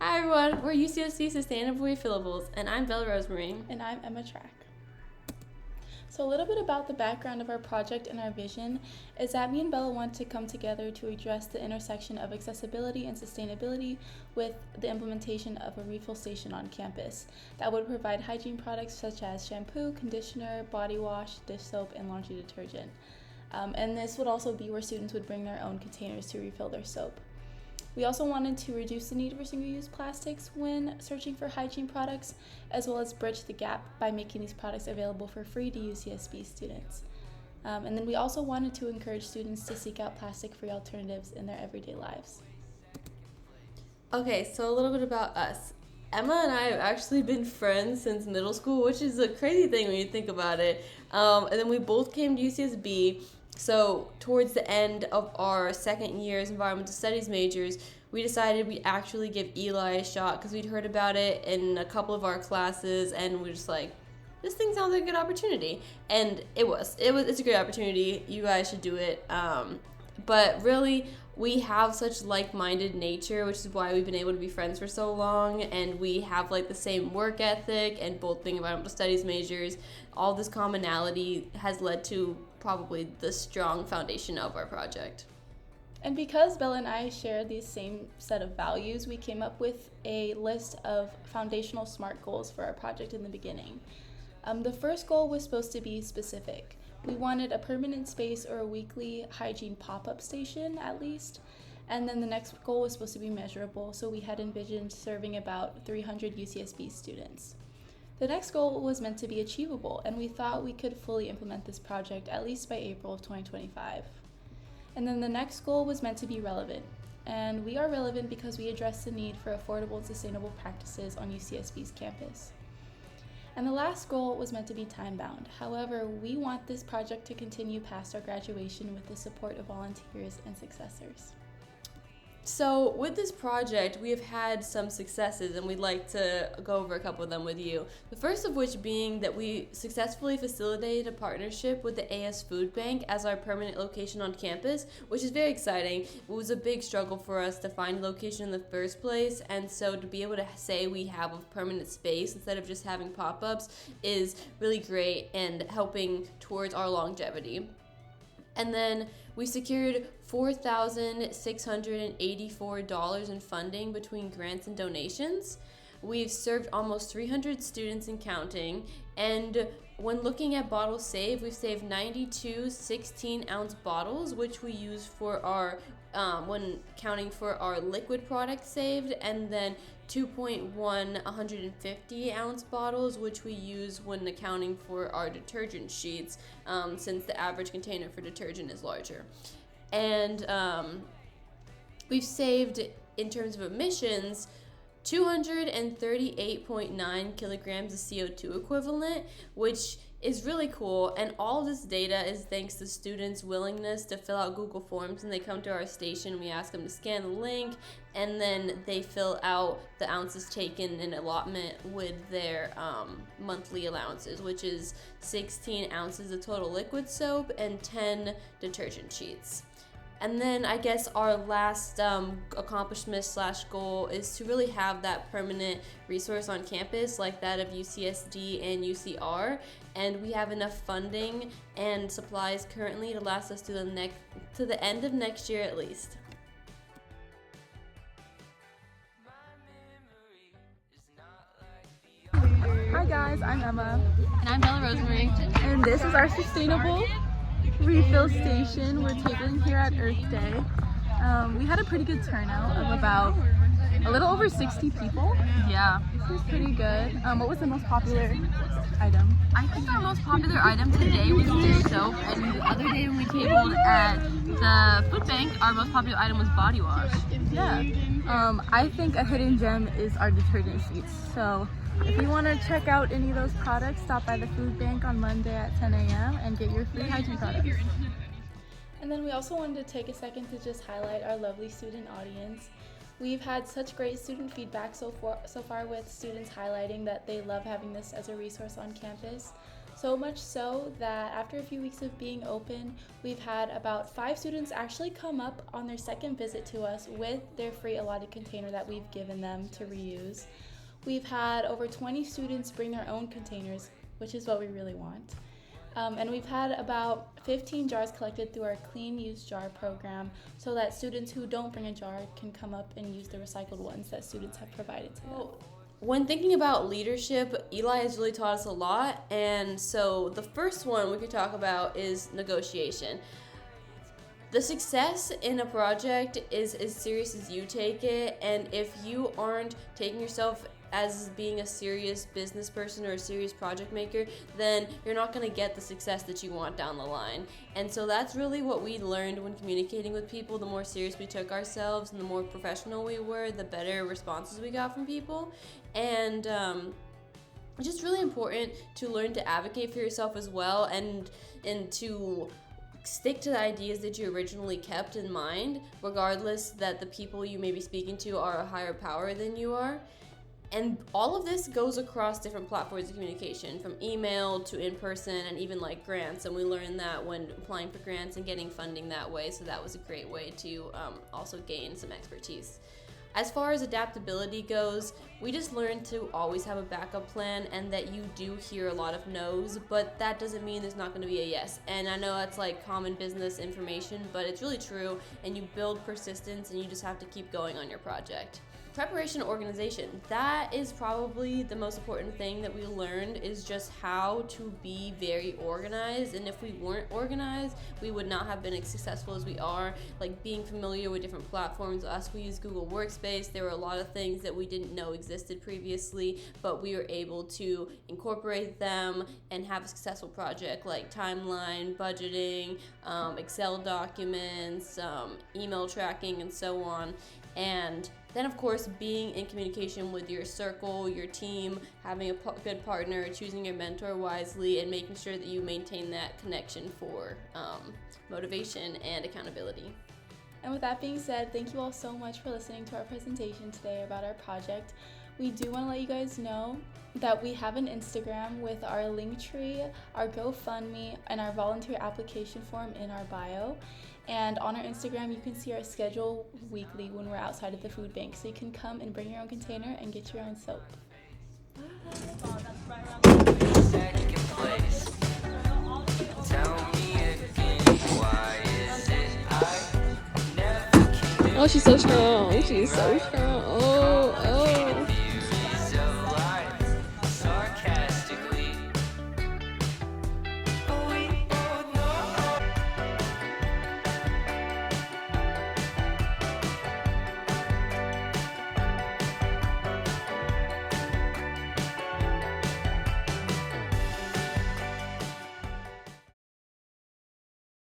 Hi everyone, we're UCSB Sustainable Refillables, and I'm Bella Rosemary. And I'm Emma Track. So a little bit about the background of our project and our vision is that me and Bella want to come together to address the intersection of accessibility and sustainability with the implementation of a refill station on campus that would provide hygiene products such as shampoo, conditioner, body wash, dish soap, and laundry detergent. And this would also be where students would bring their own containers to refill their soap. We also wanted to reduce the need for single-use plastics when searching for hygiene products, as well as bridge the gap by making these products available for free to UCSB students. And then we also wanted to encourage students to seek out plastic-free alternatives in their everyday lives. Okay, so a little bit about us. Emma and I have actually been friends since middle school, which is a crazy thing when you think about it. And then we both came to UCSB. So towards the end of our second year's environmental studies majors, we decided we'd actually give Eli a shot because we'd heard about it in a couple of our classes, and we're just like, this thing sounds like a good opportunity. And it's a great opportunity. You guys should do it. But really, we have such like-minded nature, which is why we've been able to be friends for so long, and we have like the same work ethic and both being environmental studies majors. All this commonality has led to probably the strong foundation of our project. And because Bella and I share these same set of values, we came up with a list of foundational SMART goals for our project in the beginning. The first goal was supposed to be specific. We wanted a permanent space or a weekly hygiene pop-up station at least. And then the next goal was supposed to be measurable, so we had envisioned serving about 300 UCSB students. The next goal was meant to be achievable, and we thought we could fully implement this project at least by April of 2025. And then the next goal was meant to be relevant. And we are relevant because we address the need for affordable and sustainable practices on UCSB's campus. And the last goal was meant to be time-bound. However, we want this project to continue past our graduation with the support of volunteers and successors. So with this project, we have had some successes, and we'd like to go over a couple of them with you. The first of which being that we successfully facilitated a partnership with the AS Food Bank as our permanent location on campus, which is very exciting. It was a big struggle for us to find a location in the first place, and so to be able to say we have a permanent space instead of just having pop-ups is really great and helping towards our longevity. And then we secured $4,684 in funding between grants and donations. We've served almost 300 students and counting, and when looking at bottles saved, we've saved 92 16-ounce bottles, which we use for our, when counting for our liquid product saved, and then 2.1 150-ounce bottles, which we use when accounting for our detergent sheets, since the average container for detergent is larger. And we've saved, in terms of emissions, 238.9 kilograms of CO2 equivalent, which is really cool. And all this data is thanks to students' willingness to fill out Google Forms. And they come to our station, we ask them to scan the link, and then they fill out the ounces taken in allotment with their monthly allowances, which is 16 ounces of total liquid soap and 10 detergent sheets. And then I guess our last accomplishment / goal is to really have that permanent resource on campus like that of UCSD and UCR. And we have enough funding and supplies currently to last us to the end of next year at least. Hi guys, I'm Emma. And I'm Bella Rosemary. And this is our sustainable refill station we're tabling here at Earth Day. We had a pretty good turnout of about a little over 60 people. Yeah. This was pretty good. What was the most popular item? I think our most popular item today was dish soap, and the other day when we tabled at the food bank, our most popular item was body wash. Yeah. I think a hidden gem is our detergent sheets. So if you want to check out any of those products, stop by the food bank on Monday at 10 a.m. and get your free hygiene products. And then we also wanted to take a second to just highlight our lovely student audience. We've had such great student feedback so far with students highlighting that they love having this as a resource on campus. So much so that after a few weeks of being open, we've had about 5 students actually come up on their second visit to us with their free allotted container that we've given them to reuse. We've had over 20 students bring their own containers, which is what we really want. And we've had about 15 jars collected through our Clean Use Jar program so that students who don't bring a jar can come up and use the recycled ones that students have provided to them. When thinking about leadership, Eli has really taught us a lot, and so the first one we could talk about is negotiation. The success in a project is as serious as you take it, and if you aren't taking yourself as being a serious business person or a serious project maker, then you're not going to get the success that you want down the line. And so that's really what we learned when communicating with people. The more serious we took ourselves and the more professional we were, the better responses we got from people. And it's just really important to learn to advocate for yourself as well, and to stick to the ideas that you originally kept in mind, regardless that the people you may be speaking to are a higher power than you are. And all of this goes across different platforms of communication, from email to in-person and even like grants. And we learned that when applying for grants and getting funding that way. So that was a great way to also gain some expertise. As far as adaptability goes, we just learned to always have a backup plan, and that you do hear a lot of no's, but that doesn't mean there's not going to be a yes. And I know that's like common business information, but it's really true, and you build persistence, and you just have to keep going on your project. Preparation and organization, that is probably the most important thing that we learned, is just how to be very organized. And if we weren't organized, we would not have been as successful as we are. Like being familiar with different platforms. Us, we use Google Workspace. There were a lot of things that we didn't know existed previously, but we were able to incorporate them and have a successful project, like timeline, budgeting, Excel documents, email tracking, and so on. And then, of course, being in communication with your circle, your team, having a good partner, choosing your mentor wisely, and making sure that you maintain that connection for motivation and accountability. And with that being said, thank you all so much for listening to our presentation today about our project. We do want to let you guys know that we have an Instagram with our Linktree, our GoFundMe, and our volunteer application form in our bio. And on our Instagram, you can see our schedule weekly when we're outside of the food bank. So you can come and bring your own container and get your own soap. Oh, she's so strong. She's so strong. Oh.